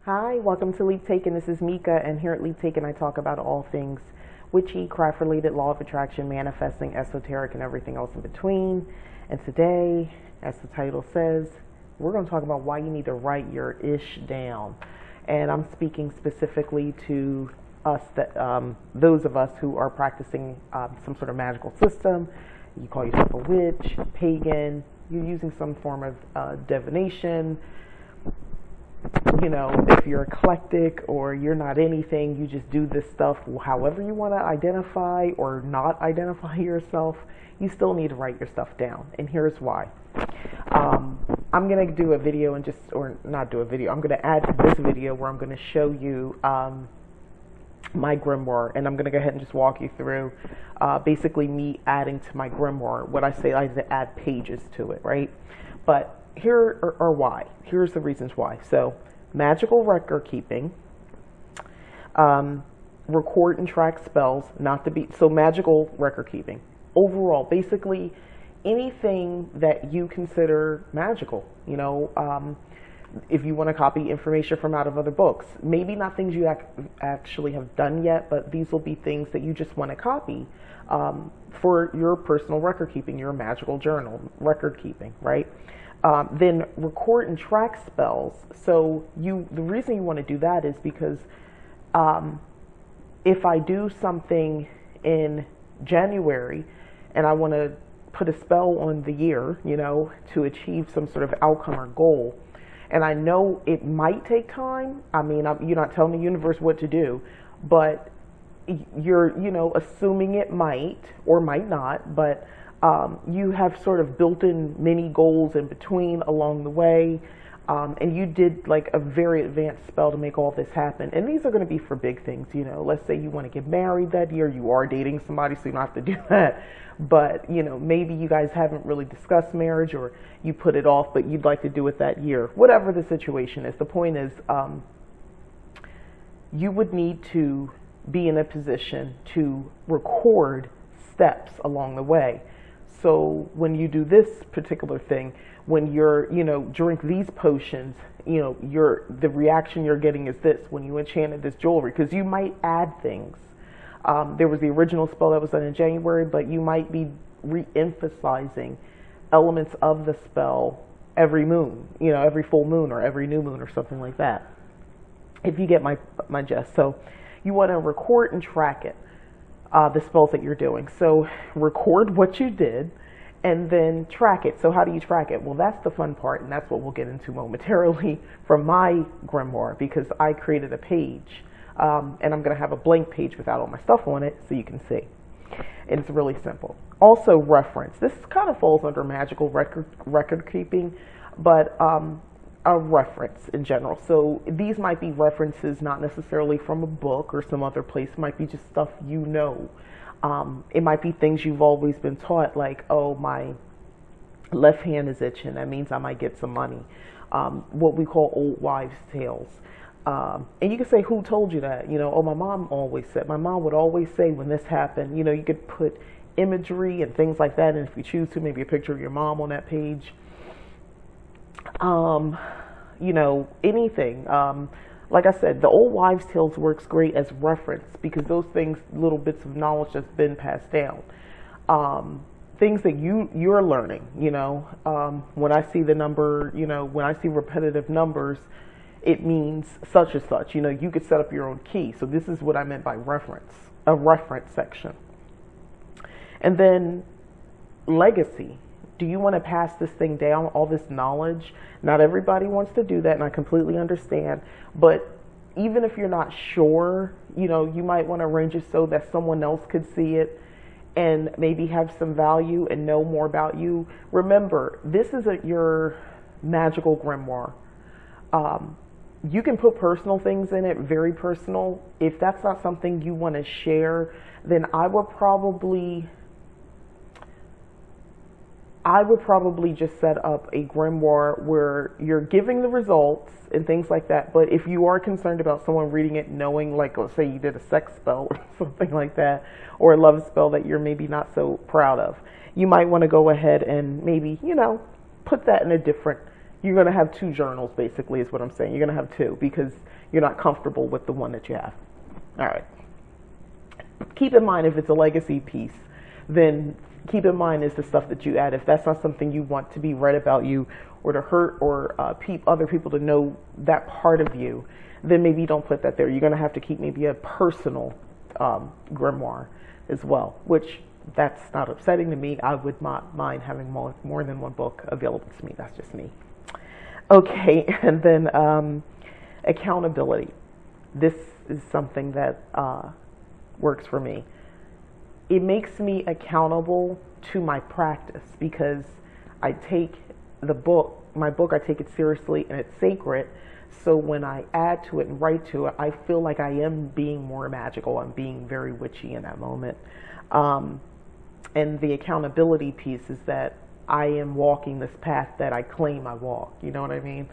Hi, welcome to Leap Taken. This is Mika, and here at Leap Taken, I talk about all things witchy, craft-related, law of attraction, manifesting, esoteric, and everything else in between. And today, as the title says, we're going to talk about why you need to write your ish down. And I'm speaking specifically to us, those of us who are practicing some sort of magical system. You call yourself a witch, pagan. You're using some form of divination. You know, if you're eclectic or you're not anything, you just do this stuff however you want to identify or not identify yourself, you still need to write your stuff down. And here's why. I'm going to do a video and or not do a video, I'm going to add to this video where I'm going to show you my grimoire, and I'm going to go ahead and just walk you through basically me adding to my grimoire. What I say, I add pages to it, right? But here are why. Here's the reasons why. So, magical record keeping, record and track spells, not to be, so magical record keeping. Overall, basically anything that you consider magical, you know, if you want to copy information from out of other books, maybe not things you actually have done yet, but these will be things that you just want to copy for your personal record keeping, your magical journal record keeping, right? Then record and track spells. So the reason you want to do that is because if I do something in January and I want to put a spell on the year, you know, to achieve some sort of outcome or goal, and I know it might take time. I mean, you're not telling the universe what to do, but you're, you know, assuming it might or might not, but you have sort of built in many goals in between along the way, and you did like a very advanced spell to make all this happen. And these are going to be for big things, you know. Let's say you want to get married that year, you are dating somebody, so you don't have to do that. But, you know, maybe you guys haven't really discussed marriage, or you put it off, but you'd like to do it that year. Whatever the situation is, the point is you would need to be in a position to record steps along the way. So when you do this particular thing, when you're, you know, drink these potions, you know, the reaction you're getting is this when you enchanted this jewelry, because you might add things. There was the original spell that was done in January, but you might be re-emphasizing elements of the spell every moon, you know, every full moon or every new moon or something like that, if you get my gist. So you want to record and track it. The spells that you're doing. So record what you did and then track it. So how do you track it? Well, that's the fun part, and that's what we'll get into momentarily from my grimoire, because I created a page, and I'm going to have a blank page without all my stuff on it so you can see. And it's really simple. Also, reference. This kind of falls under magical record keeping, but a reference in general. So these might be references not necessarily from a book or some other place. It might be just stuff you know. It might be things you've always been taught, like, oh, my left hand is itching, that means I might get some money. What we call old wives' tales. And you can say, who told you that? You know, oh, my mom would always say when this happened. You know, you could put imagery and things like that, and if you choose to, maybe a picture of your mom on that page. You know, anything. Like I said, the old wives' tales works great as reference, because those things, little bits of knowledge that's been passed down. Things that you're learning, you know. When I see the number, you know, when I see repetitive numbers, it means such and such. You know, you could set up your own key. So this is what I meant by reference, a reference section. And then legacy. Do you want to pass this thing down, all this knowledge? Not everybody wants to do that, and I completely understand. But even if you're not sure, you know, you might want to arrange it so that someone else could see it and maybe have some value and know more about you. Remember, this is your magical grimoire. You can put personal things in it, very personal. If that's not something you want to share, then I would probably just set up a grimoire where you're giving the results and things like that. But if you are concerned about someone reading it, knowing, like, let's say you did a sex spell or something like that, or a love spell that you're maybe not so proud of, you might want to go ahead and maybe, you know, put that in a different you're going to have two journals, basically, is what I'm saying. You're going to have two because you're not comfortable with the one that you have. All right. Keep in mind, if it's a legacy piece, then keep in mind is the stuff that you add. If that's not something you want to be read about you, or to hurt or other people to know that part of you, then maybe you don't put that there. You're going to have to keep maybe a personal grimoire as well, which that's not upsetting to me. I would not mind having more than one book available to me. That's just me. Okay, and then accountability. This is something that works for me. It makes me accountable to my practice because I take my book, I take it seriously and it's sacred. So when I add to it and write to it, I feel like I am being more magical. I'm being very witchy in that moment. And the accountability piece is that I am walking this path that I claim I walk. You know what I mean?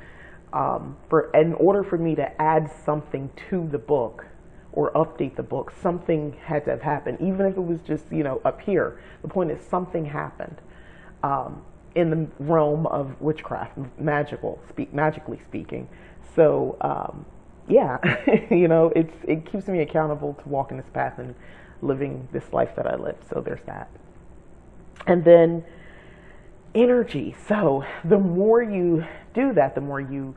In order for me to add something to the book or update the book, something had to have happened, even if it was just, up here. The point is something happened in the realm of witchcraft, magically speaking. So, yeah, it keeps me accountable to walking this path and living this life that I live. So there's that. And then energy. So the more you do that, the more you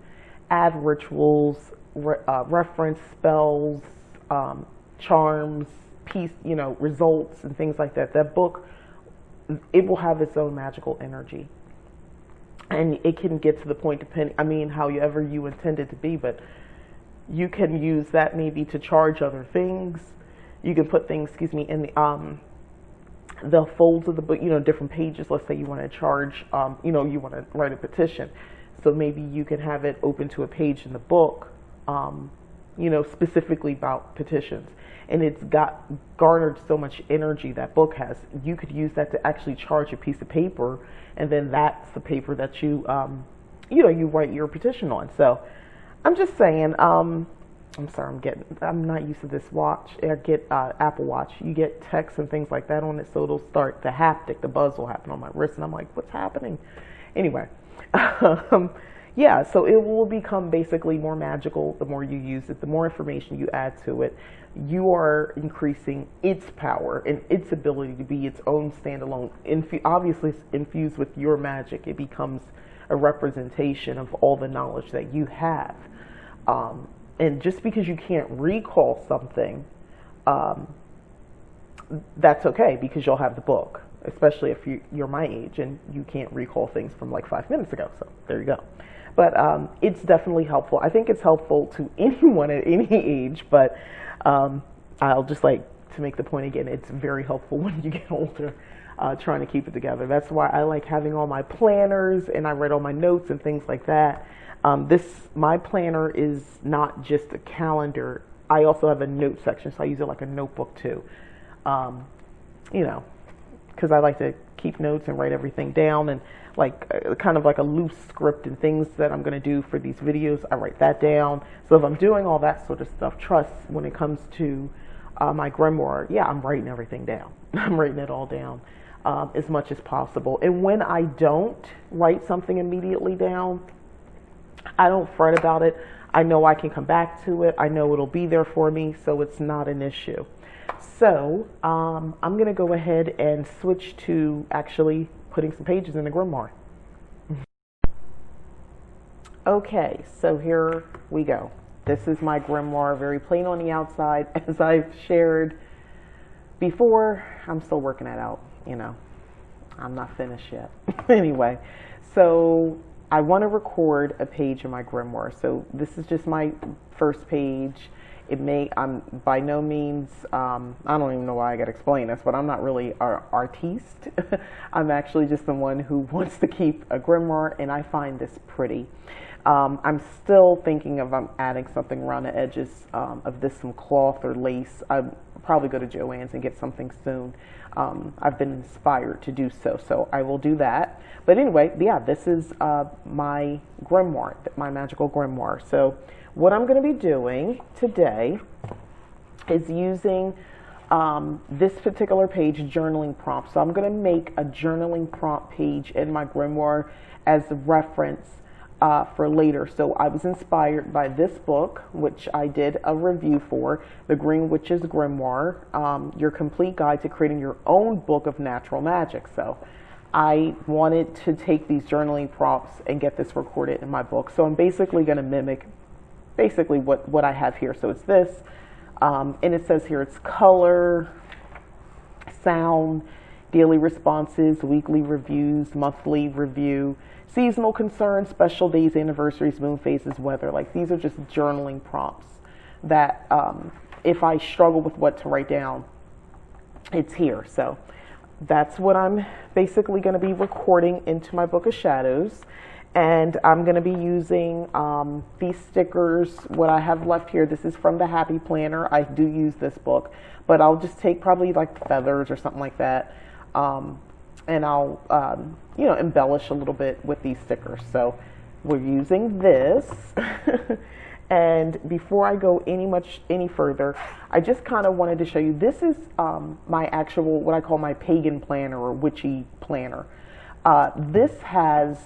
add rituals, reference spells, charms, results and things like that. That book, it will have its own magical energy. And it can get to the point, however you intend it to be, but you can use that maybe to charge other things. You can put things, in the folds of the book, different pages. Let's say you want to charge, you want to write a petition. So maybe you can have it open to a page in the book, specifically about petitions. And it's garnered so much energy that book has. You could use that to actually charge a piece of paper, and then that's the paper that you, you write your petition on. So I'm just saying, I'm sorry, I'm not used to this watch. I get Apple Watch. You get text and things like that on it, so it'll start the haptic, the buzz will happen on my wrist, and I'm like, what's happening? Anyway, yeah, so it will become basically more magical the more you use it, the more information you add to it. You are increasing its power and its ability to be its own standalone. Obviously, infused with your magic, it becomes a representation of all the knowledge that you have. And just because you can't recall something, that's okay, because you'll have the book, especially if you're my age and you can't recall things from like 5 minutes ago. So there you go. But it's definitely helpful. I think it's helpful to anyone at any age, but I'll just like to make the point again, it's very helpful when you get older, trying to keep it together. That's why I like having all my planners, and I write all my notes and things like that. My planner is not just a calendar. I also have a note section, so I use it like a notebook too. Because I like to keep notes and write everything down, and kind of like a loose script and things that I'm going to do for these videos. I write that down. So if I'm doing all that sort of stuff, trust when it comes to my grimoire, yeah, I'm writing everything down. I'm writing it all down as much as possible. And when I don't write something immediately down, I don't fret about it. I know I can come back to it. I know it'll be there for me, so it's not an issue. So I'm going to go ahead and switch to actually putting some pages in the grimoire. Okay, so here we go. This is my grimoire, very plain on the outside. As I've shared before, I'm still working it out, I'm not finished yet. Anyway, so I want to record a page in my grimoire. So this is just my first page. I'm by no means, I don't even know why I got to explain this, but I'm not really an artiste. I'm actually just someone who wants to keep a grimoire, and I find this pretty. I'm still thinking of adding something around the edges of this, some cloth or lace. I'll probably go to Joann's and get something soon. I've been inspired to do so, so I will do that. But anyway, yeah, this is my grimoire, my magical grimoire. So what I'm going to be doing today is using this particular page, journaling prompt. So I'm going to make a journaling prompt page in my grimoire as a reference for later. So I was inspired by this book, which I did a review for, The Green Witch's Grimoire, Your Complete Guide to Creating Your Own Book of Natural Magic. So I wanted to take these journaling prompts and get this recorded in my book. So I'm basically going to mimic basically what I have here. So it's this, and it says here it's color, sound, daily responses, weekly reviews, monthly review, seasonal concerns, special days, anniversaries, moon phases, weather. Like, these are just journaling prompts that if I struggle with what to write down, it's here. So that's what I'm basically going to be recording into my Book of Shadows. And I'm going to be using these stickers. What I have left here, this is from the Happy Planner. I do use this book, but I'll just take probably like feathers or something like that. And I'll, you know, embellish a little bit with these stickers. So we're using this. And before I go any further, I just kind of wanted to show you, this is my actual, what I call my pagan planner or witchy planner. This has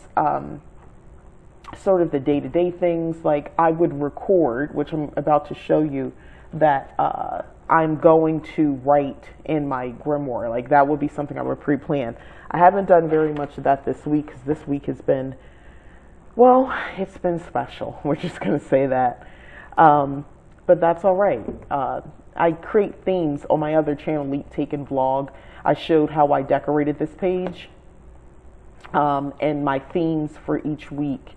sort of the day-to-day things. Like, I would record, which I'm about to show you, that I'm going to write in my grimoire. Like, that would be something I would pre-plan. I haven't done very much of that this week, because this week has been, well, it's been special. We're just going to say that. But that's all right. I create themes on my other channel, Leap Taken Vlog. I showed how I decorated this page and my themes for each week.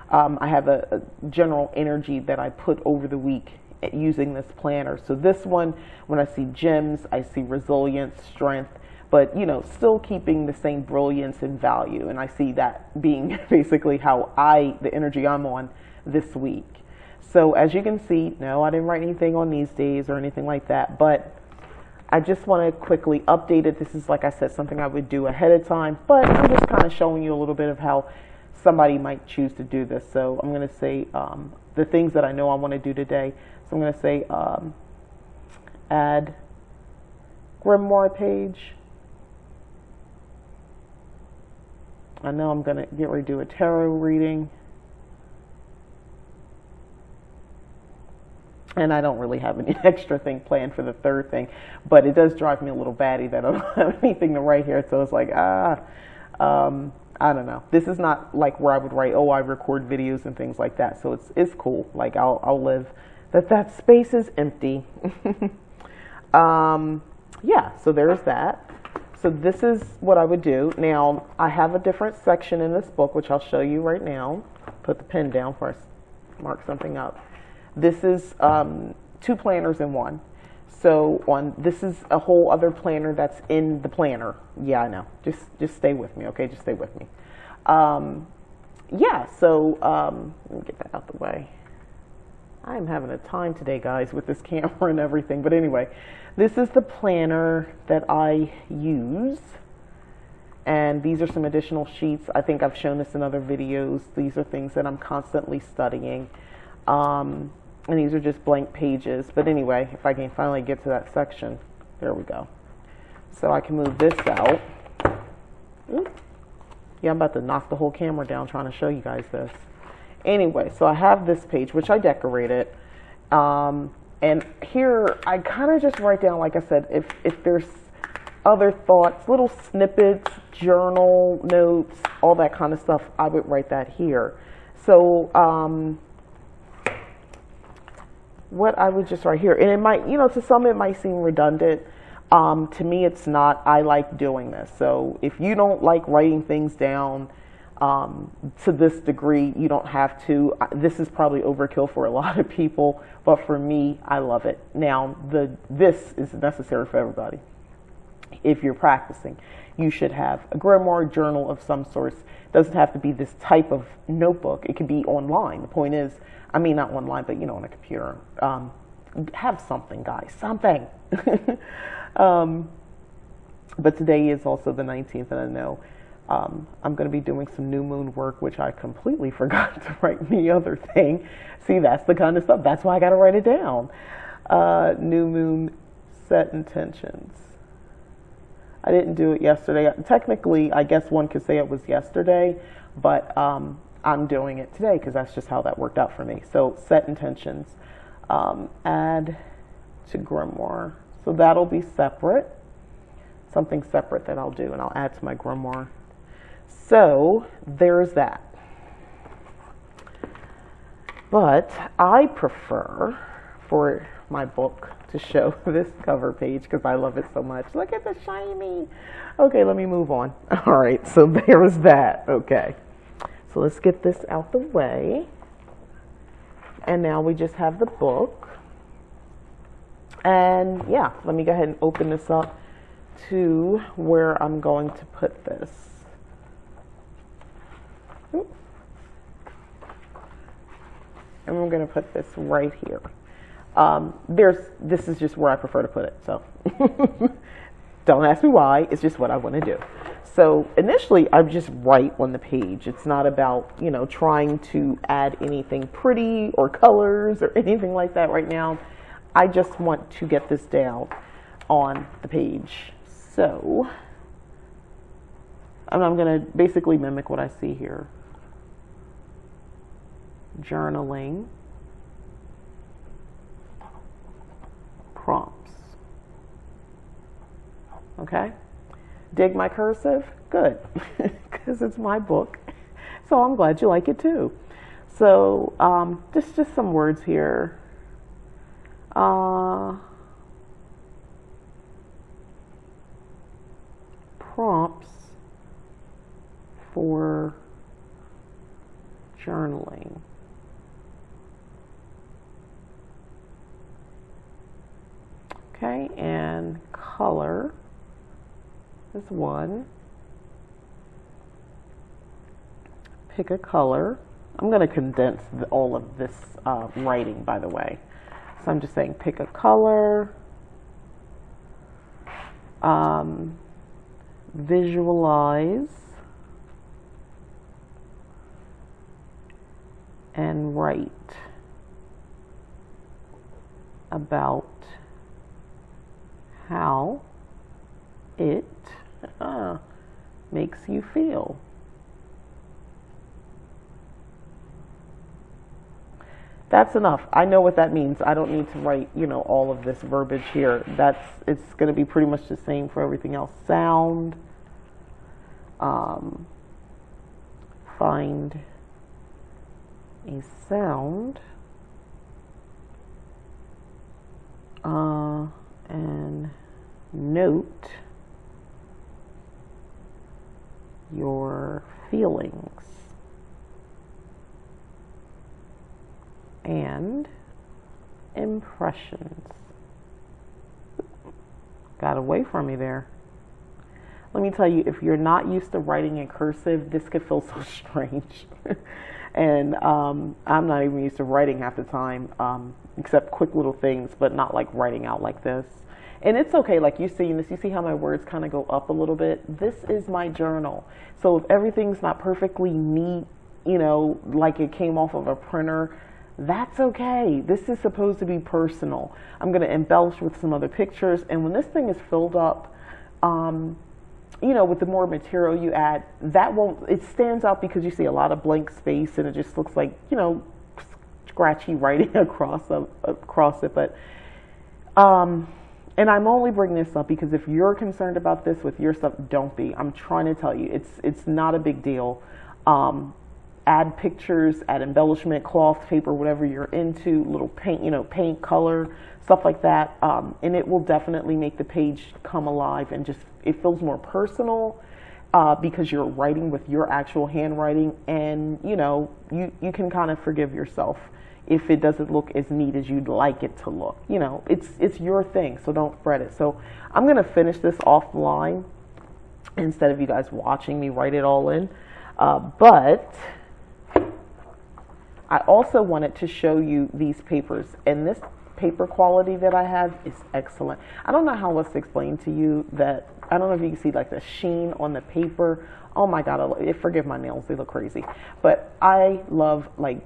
I have a general energy that I put over the week using this planner. So this one, when I see gems, I see resilience, strength, but, you know, still keeping the same brilliance and value. And I see that being basically how the energy I'm on this week. So as you can see, no, I didn't write anything on these days or anything like that, but I just want to quickly update it. This is, like I said, something I would do ahead of time, but I'm just kind of showing you a little bit of how somebody might choose to do this. So I'm going to say the things that I know I want to do today. So I'm going to say add grimoire page. I know I'm going to get ready to do a tarot reading. And I don't really have any extra thing planned for the third thing, but it does drive me a little batty that I don't have anything to write here. So it's like, I don't know. This is not like where I would write, oh, I record videos and things like that. So it's cool. Like, I'll live that space is empty. Yeah, so there's that. So this is what I would do. Now, I have a different section in this book, which I'll show you right now. Put the pen down before I mark something up. This is 2 planners in one. So this is a whole other planner that's in the planner. Yeah, I know. Just stay with me, okay? Just stay with me. Yeah, so let me get that out the way. I'm having a time today, guys, with this camera and everything. But anyway, this is the planner that I use. And these are some additional sheets. I think I've shown this in other videos. These are things that I'm constantly studying. And these are just blank pages. But anyway, if I can finally get to that section, there we go. So I can move this out. Ooh. Yeah, I'm about to knock the whole camera down trying to show you guys this. Anyway, so I have this page, which I decorated. And here, I kind of just write down, like I said, if there's other thoughts, little snippets, journal notes, all that kind of stuff, I would write that here. So, what I would just write here, and it might, you know, to some it might seem redundant. To me, it's not. I like doing this. So if you don't like writing things down to this degree, you don't have to. This is probably overkill for a lot of people, but for me, I love it. Now, this is necessary for everybody. If you're practicing, you should have a grimoire journal of some sort. It doesn't have to be this type of notebook. It can be online. The point is, I mean, not online, but, you know, on a computer. Have something, guys, something. But today is also the 19th, and I know I'm going to be doing some new moon work, which I completely forgot to write the other thing. See, that's the kind of stuff. That's why I got to write it down. New moon set intentions. I didn't do it yesterday. Technically, I guess one could say it was yesterday, but I'm doing it today because that's just how that worked out for me. So set intentions, add to Grimoire. So that'll be separate, something separate that I'll do, and I'll add to my Grimoire. So there's that. But I prefer for my book to show this cover page because I love it so much. Look at the shiny. Okay, let me move on. All right, so there's that. Okay, so let's get this out the way. And now we just have the book. And yeah, let me go ahead and open this up to where I'm going to put this. Oops. And we're going to put this right here. This is just where I prefer to put it. So don't ask me why. It's just what I want to do. So initially, I just write on the page. It's not about, you know, trying to add anything pretty or colors or anything like that right now. I just want to get this down on the page. So I'm going to basically mimic what I see here. Journaling. Prompts. Okay? Dig my cursive? Good. Because it's my book. So I'm glad you like it too. So just some words here. Prompts for journaling. Okay, and color is one. Pick a color. I'm going to condense all of this writing, by the way. So I'm just saying pick a color, visualize, and write about how it makes you feel. That's enough. I know what that means. I don't need to write, you know, all of this verbiage here. It's going to be pretty much the same for everything else. Sound. Find a sound. And note your feelings. And impressions. Got away from me there. Let me tell you, if you're not used to writing in cursive, this could feel so strange. And I'm not even used to writing half the time, except quick little things, but not like writing out like this. And it's okay, like you see how my words kind of go up a little bit? This is my journal. So if everything's not perfectly neat, you know, like it came off of a printer, that's okay. This is supposed to be personal. I'm going to embellish with some other pictures. And when this thing is filled up, you know, with the more material you add, it stands out because you see a lot of blank space and it just looks like, you know, scratchy writing across it. But, and I'm only bringing this up because if you're concerned about this with your stuff, don't be. I'm trying to tell you, it's not a big deal. Add pictures, add embellishment, cloth, paper, whatever you're into, little paint, you know, paint, color, stuff like that. And it will definitely make the page come alive and just, it feels more personal because you're writing with your actual handwriting, and, you know, you can kind of forgive yourself if it doesn't look as neat as you'd like it to look. You know, it's your thing, so don't fret it. So I'm going to finish this offline instead of you guys watching me write it all in. But I also wanted to show you these papers, and this paper quality that I have is excellent. I don't know how else to explain to you that. I don't know if you can see like the sheen on the paper. Oh my God, forgive my nails, they look crazy. But I love like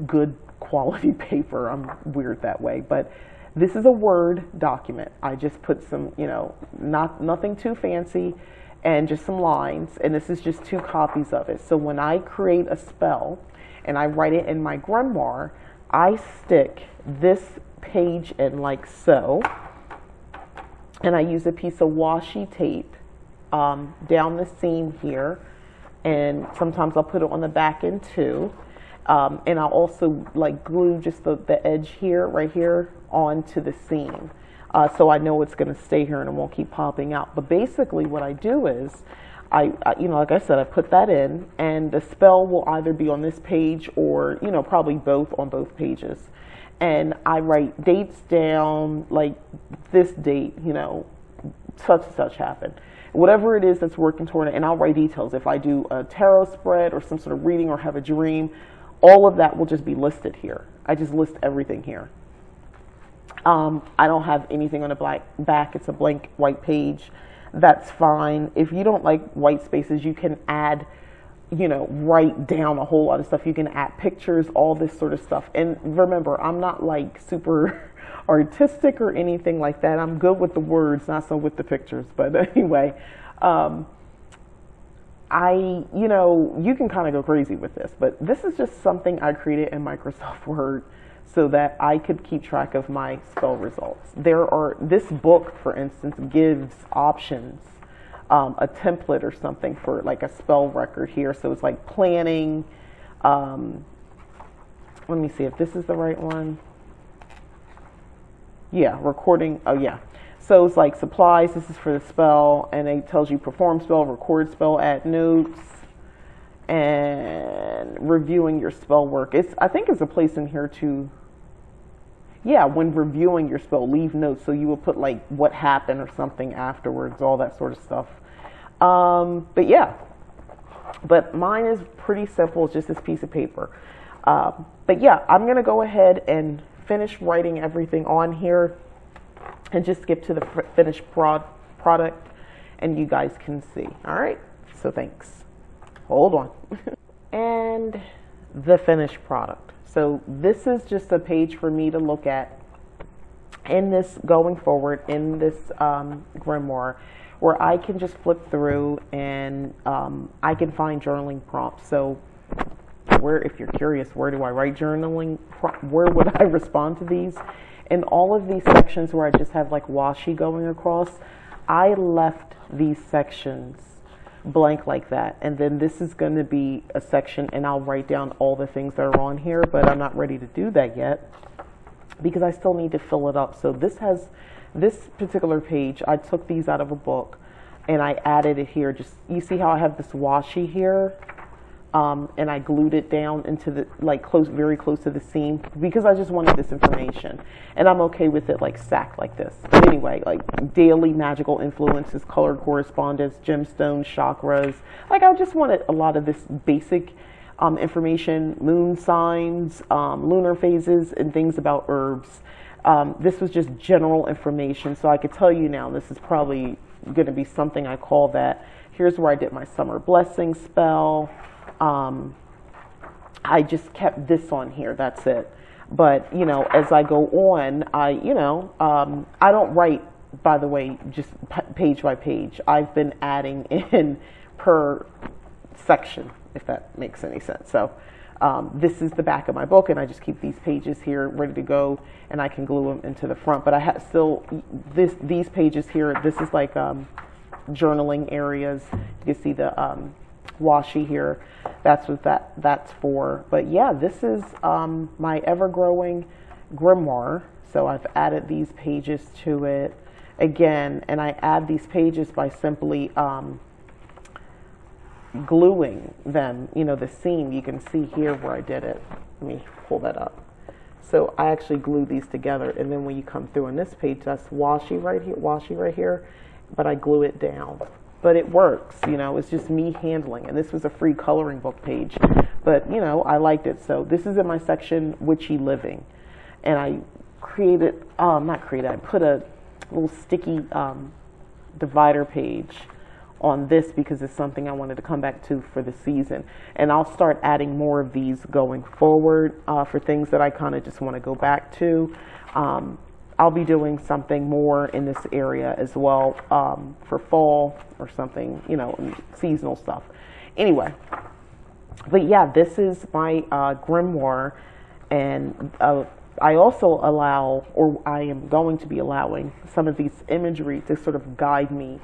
good quality paper. I'm weird that way, but this is a Word document. I just put some, you know, nothing too fancy. and just some lines, and this is just 2 copies of it. So when I create a spell and I write it in my grimoire, I stick this page in like so, and I use a piece of washi tape down the seam here, and sometimes I'll put it on the back end too, and I'll also like glue just the edge here, right here, onto the seam. So I know it's going to stay here and it won't keep popping out. But basically what I do is, you know, like I said, I put that in, and the spell will either be on this page or, you know, probably both on both pages. And I write dates down, like this date, you know, such and such happened. Whatever it is that's working toward it, and I'll write details. If I do a tarot spread or some sort of reading or have a dream, all of that will just be listed here. I just list everything here. I don't have anything on the black back. It's a blank white page. That's fine. If you don't like white spaces, you can add, you know, write down a whole lot of stuff. You can add pictures, all this sort of stuff. And remember, I'm not like super artistic or anything like that. I'm good with the words, not so with the pictures. But anyway, you know, you can kind of go crazy with this, but this is just something I created in Microsoft Word so that I could keep track of my spell results. This book, for instance, gives options, a template or something for like a spell record here. So it's like planning. Let me see if this is the right one. Yeah, recording. Oh yeah. So it's like supplies. This is for the spell, and it tells you perform spell, record spell, add notes, and reviewing your spell work. I think it's a place in here to, yeah, when reviewing your spell, leave notes. So you will put like what happened or something afterwards, all that sort of stuff. But yeah, but mine is pretty simple. It's just this piece of paper. But yeah, I'm going to go ahead and finish writing everything on here and just skip to the finished product, and you guys can see. All right, so thanks. Hold on. And the finished product. So this is just a page for me to look at in this, going forward in this grimoire, where I can just flip through and I can find journaling prompts. So if you're curious, where do I write journaling? Where would I respond to these? In all of these sections where I just have like washi going across, I left these sections blank like that. And then this is going to be a section, and I'll write down all the things that are on here, but I'm not ready to do that yet because I still need to fill it up. So this particular page, I took these out of a book and I added it here. Just, you see how I have this washi here? And I glued it down into the, like very close to the seam, because I just wanted this information, and I'm okay with it like stacked like this. But anyway, like daily magical influences, colored correspondence, gemstones, chakras. Like I just wanted a lot of this basic information, moon signs, lunar phases, and things about herbs. This was just general information, so I could tell you now this is probably going to be something I call that. Here's where I did my summer blessing spell. I just kept this on here, that's it. But, you know, as I go on, I don't write, by the way, just page by page. I've been adding in per section, if that makes any sense. So this is the back of my book, and I just keep these pages here ready to go, and I can glue them into the front. But I have still, these pages here, this is like journaling areas. You can see the washi here. That's what that's for. But yeah, this is my ever-growing grimoire. So I've added these pages to it again, and I add these pages by simply gluing them, you know, the seam. You can see here where I did it. Let me pull that up. So I actually glue these together, and then when you come through on this page, that's washi right here, but I glue it down. But it works, you know, it's just me handling. And this was a free coloring book page, but you know, I liked it. So this is in my section, Witchy Living. And I I put a little sticky divider page on this because it's something I wanted to come back to for the season. And I'll start adding more of these going forward for things that I kind of just want to go back to. I'll be doing something more in this area as well, for fall or something, you know, seasonal stuff. Anyway, but yeah, this is my grimoire, and I also allow, or I am going to be allowing, some of these imagery to sort of guide me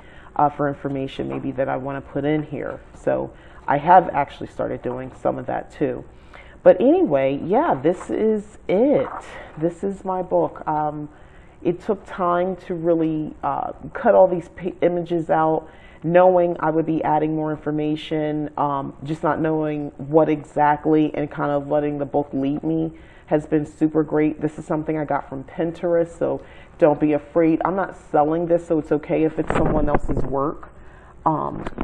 for information maybe that I want to put in here. So I have actually started doing some of that too. But anyway, yeah, this is it. This is my book. It took time to really cut all these images out, knowing I would be adding more information, just not knowing what exactly, and kind of letting the book lead me has been super great. This is something I got from Pinterest, so don't be afraid. I'm not selling this, so it's okay if it's someone else's work.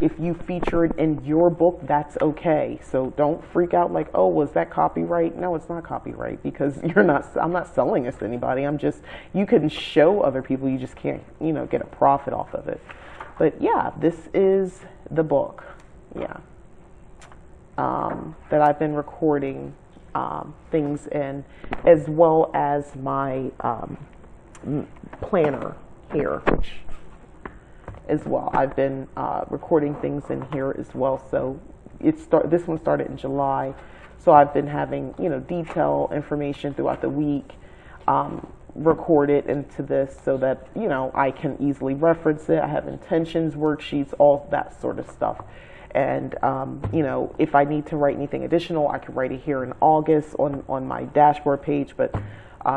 If you feature it in your book, that's okay. So don't freak out like, oh, was that copyright? No, it's not copyright, because I'm not selling this to anybody. You can show other people, you just can't, you know, get a profit off of it. But yeah, this is the book, yeah, that I've been recording things in, as well as my planner here, which as well, I've been recording things in here as well. So this one started in July, so I've been having, you know, detail information throughout the week recorded into this, so that, you know, I can easily reference it. I have intentions, worksheets, all that sort of stuff. And you know, if I need to write anything additional, I can write it here in August on my dashboard page. But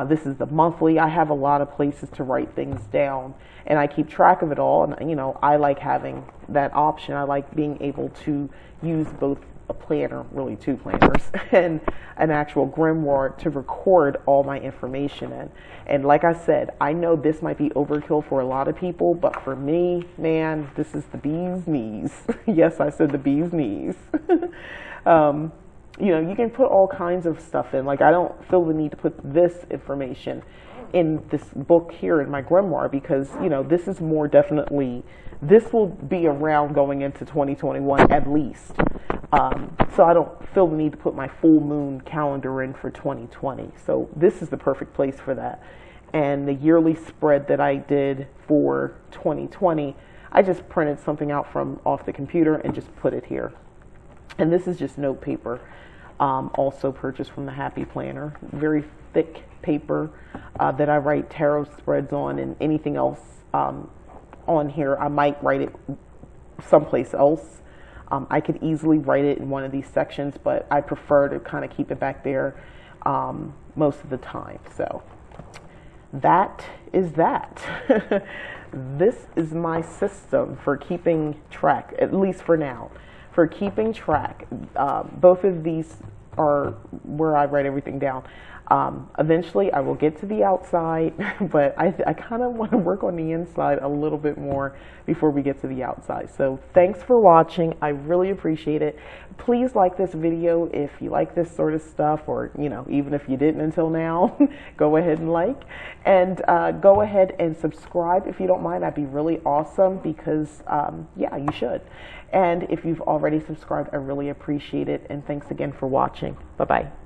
this is the monthly. I have a lot of places to write things down, and I keep track of it all. And you know, I like having that option. I like being able to use both a planner, really two planners, and an actual grimoire to record all my information in. And like I said, I know this might be overkill for a lot of people, but for me, man, this is the bee's knees. Yes, I said the bee's knees. You know, you can put all kinds of stuff in. Like, I don't feel the need to put this information in this book here in my grimoire, because, you know, this is more definitely, this will be around going into 2021 at least. So I don't feel the need to put my full moon calendar in for 2020. So this is the perfect place for that. And the yearly spread that I did for 2020, I just printed something out from off the computer and just put it here. And this is just note paper, also purchased from the Happy Planner. Very thick paper that I write tarot spreads on, and anything else on here, I might write it someplace else. I could easily write it in one of these sections, but I prefer to kind of keep it back there most of the time. So that is that. This is my system for keeping track, at least for now, for keeping track. Both of these are where I write everything down. Eventually I will get to the outside, but I kind of want to work on the inside a little bit more before we get to the outside. So thanks for watching. I really appreciate it. Please like this video if you like this sort of stuff, or, you know, even if you didn't until now, go ahead and like, and go ahead and subscribe if you don't mind. That'd be really awesome, because yeah, you should. And if you've already subscribed, I really appreciate it. And thanks again for watching. Bye-bye.